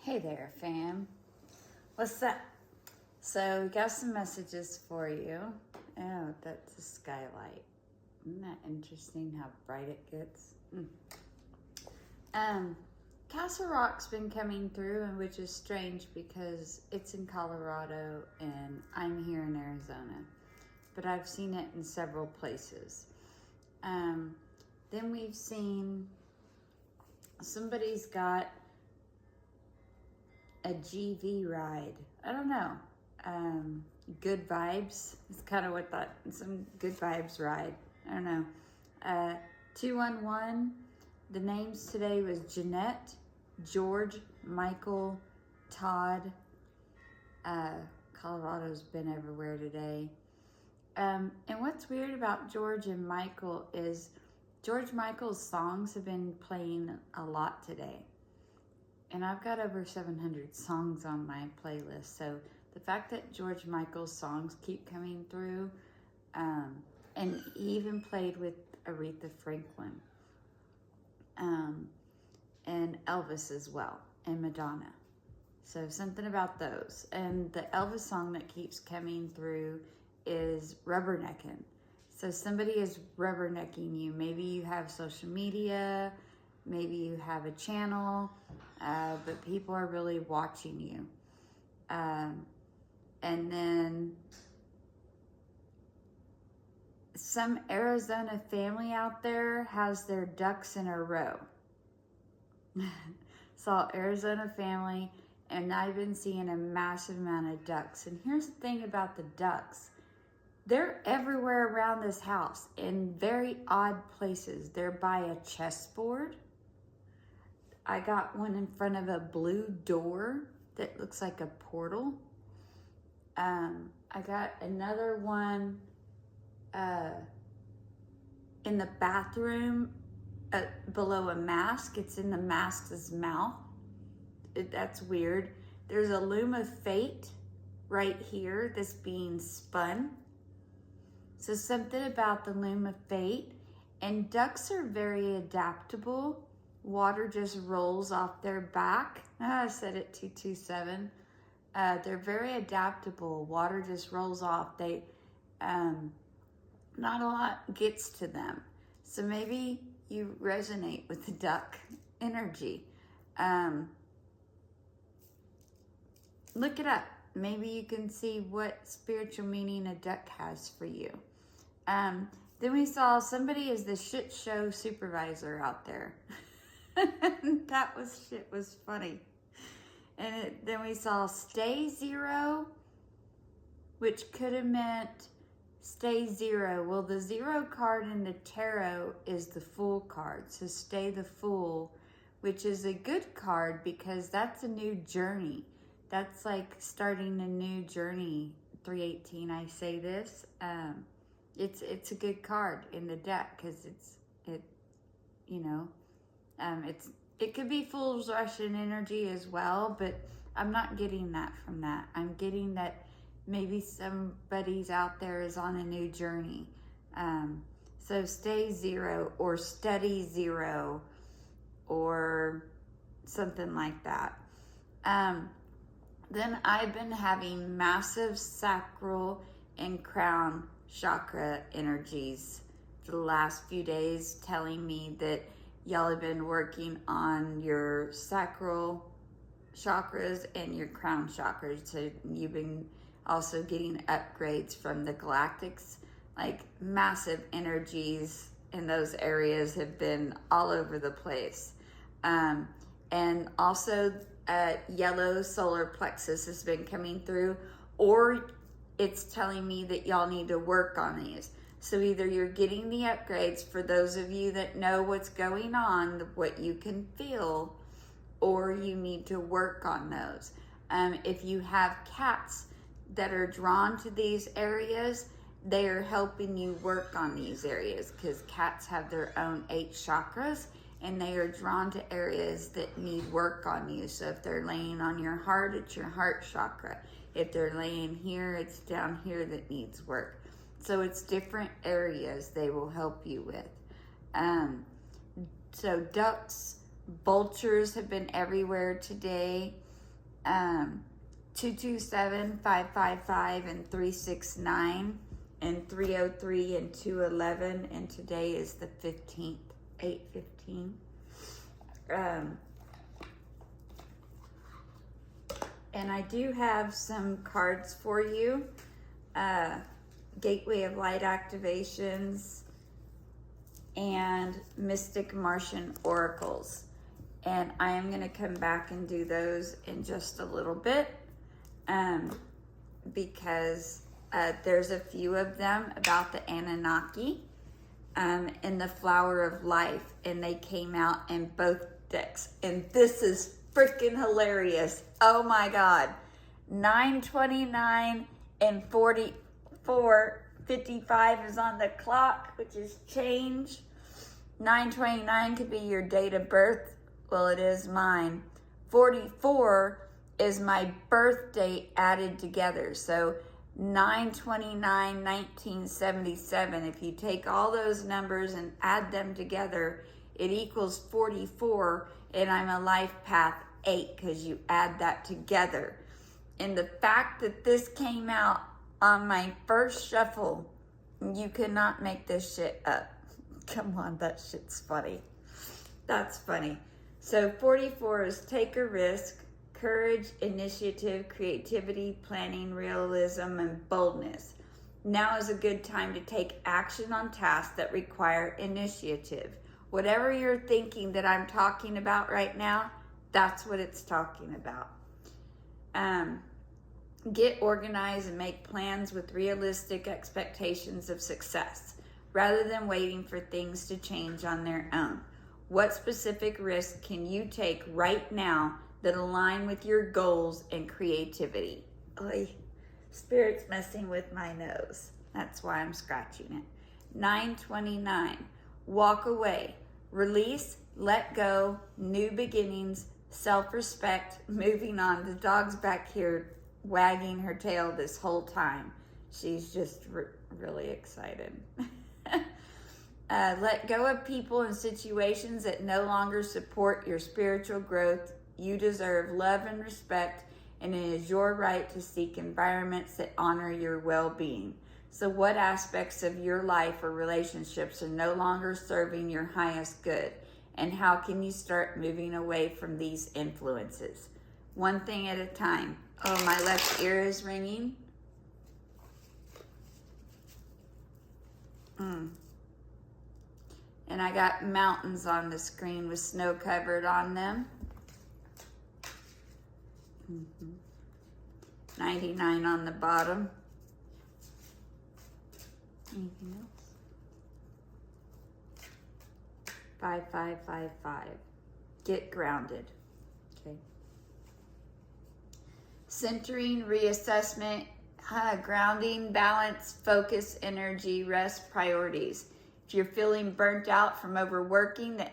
Hey there, fam. What's up? So, we got some messages for you. Oh, that's a skylight. Isn't that interesting how bright it gets? Castle Rock's been coming through, and which is strange because it's in Colorado and I'm here in Arizona. But I've seen it in several places. Then we've seen somebody's got a GV ride. I don't know. Good vibes. It's kind of what that, some good vibes ride. I don't know. 211. The names today was Jeanette, George, Michael, Todd. Colorado's been everywhere today. And what's weird about George and Michael is George Michael's songs have been playing a lot today. And I've got over 700 songs on my playlist. So the fact that George Michael's songs keep coming through, and he even played with Aretha Franklin, and Elvis as well, and Madonna. So something about those. And the Elvis song that keeps coming through is Rubberneckin'. So somebody is rubbernecking you. Maybe you have social media, maybe you have a channel, but people are really watching you. And then some Arizona family out there has their ducks in a row. Saw Arizona family, and I've been seeing a massive amount of ducks. And here's the thing about the ducks. They're everywhere around this house in very odd places. They're by a chessboard. I got one in front of a blue door that looks like a portal. I got another one in the bathroom below a mask. It's in the mask's mouth. That's weird. There's a loom of fate right here that's being spun. So something about the loom of fate. And ducks are very adaptable. Water just rolls off their back. I said it 227. They're very adaptable. Water just rolls off. They, not a lot gets to them. So maybe you resonate with the duck energy. Look it up. Maybe you can see what spiritual meaning a duck has for you. Then we saw somebody is the shit show supervisor out there. That was funny. And then we saw stay zero, which could have meant stay zero. Well, the zero card in the tarot is the Fool card. So stay the Fool, which is a good card because that's a new journey. That's like starting a new journey. 318, I say this. It's a good card in the deck because it could be Fool's Russian energy as well, but I'm not getting that from that. I'm getting that maybe somebody's out there is on a new journey. So stay zero or study zero or something like that. Then I've been having massive sacral and crown chakra energies for the last few days, telling me that y'all have been working on your sacral chakras and your crown chakras. So you've been also getting upgrades from the galactics, like massive energies in those areas have been all over the place. And also yellow solar plexus has been coming through, or it's telling me that y'all need to work on these. So either you're getting the upgrades for those of you that know what's going on, what you can feel, or you need to work on those. If you have cats that are drawn to these areas, they are helping you work on these areas because cats have their own 8 chakras and they are drawn to areas that need work on you. So if they're laying on your heart, it's your heart chakra. If they're laying here, it's down here that needs work. So it's different areas they will help you with. So ducks, vultures have been everywhere today. 227-555 and 369 and 303 and 211, and today is the 15th, 8:15. And I do have some cards for you. Gateway of Light activations and Mystic Martian oracles. And I am going to come back and do those in just a little bit, because there's a few of them about the Anunnaki and the Flower of Life, and they came out in both decks. And this is freaking hilarious. Oh my God. 9:29 and 44:55 is on the clock, which is change. 9:29 could be your date of birth. Well, it is mine. 44 is my birth date added together. So 9/29/1977. If you take all those numbers and add them together, it equals 44, and I'm a life path 8 because you add that together. And the fact that this came out on my first shuffle, you cannot make this shit up. Come on, that shit's funny. That's funny. So 44 is take a risk, courage, initiative, creativity, planning, realism, and boldness. Now is a good time to take action on tasks that require initiative. Whatever you're thinking that I'm talking about right now, that's what it's talking about. Get organized and make plans with realistic expectations of success, rather than waiting for things to change on their own. What specific risks can you take right now that align with your goals and creativity? Oy, Spirit's messing with my nose. That's why I'm scratching it. 9:29. Walk away. Release, let go, new beginnings, self-respect, moving on. The dog's back here wagging her tail this whole time. She's just really excited. Let go of people and situations that no longer support your spiritual growth. You deserve love and respect, and it is your right to seek environments that honor your well-being. So what aspects of your life or relationships are no longer serving your highest good? And how can you start moving away from these influences? One thing at a time. Oh, my left ear is ringing. And I got mountains on the screen with snow covered on them. 99 on the bottom. Anything else? 5555. Get grounded. Okay. Centering, reassessment, grounding, balance, focus, energy, rest, priorities. If you're feeling burnt out from overworking, the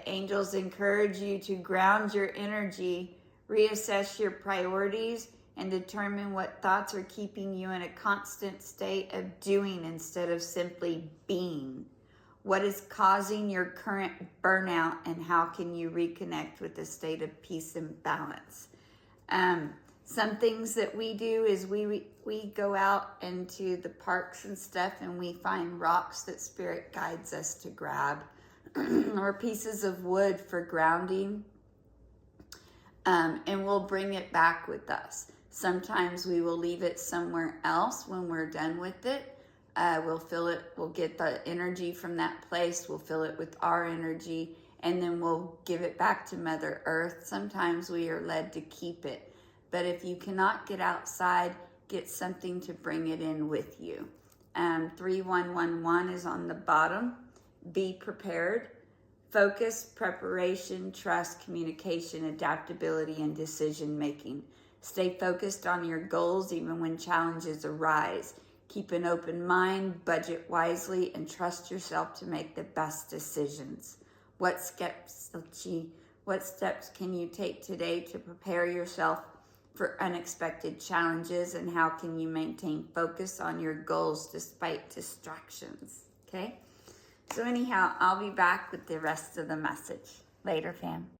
angels encourage you to ground your energy, reassess your priorities, and determine what thoughts are keeping you in a constant state of doing instead of simply being. What is causing your current burnout, and how can you reconnect with a state of peace and balance? Some things that we do is we go out into the parks and stuff, and we find rocks that Spirit guides us to grab, or pieces of wood for grounding, and we'll bring it back with us. Sometimes we will leave it somewhere else when we're done with it. We'll fill it, we'll get the energy from that place, we'll fill it with our energy, and then we'll give it back to Mother Earth. Sometimes we are led to keep it. But if you cannot get outside, get something to bring it in with you. 3111 is on the bottom. Be prepared. Focus, preparation, trust, communication, adaptability, and decision making. Stay focused on your goals even when challenges arise. Keep an open mind, budget wisely, and trust yourself to make the best decisions. What steps can you take today to prepare yourself for unexpected challenges, and how can you maintain focus on your goals despite distractions? Okay? So anyhow, I'll be back with the rest of the message. Later, fam.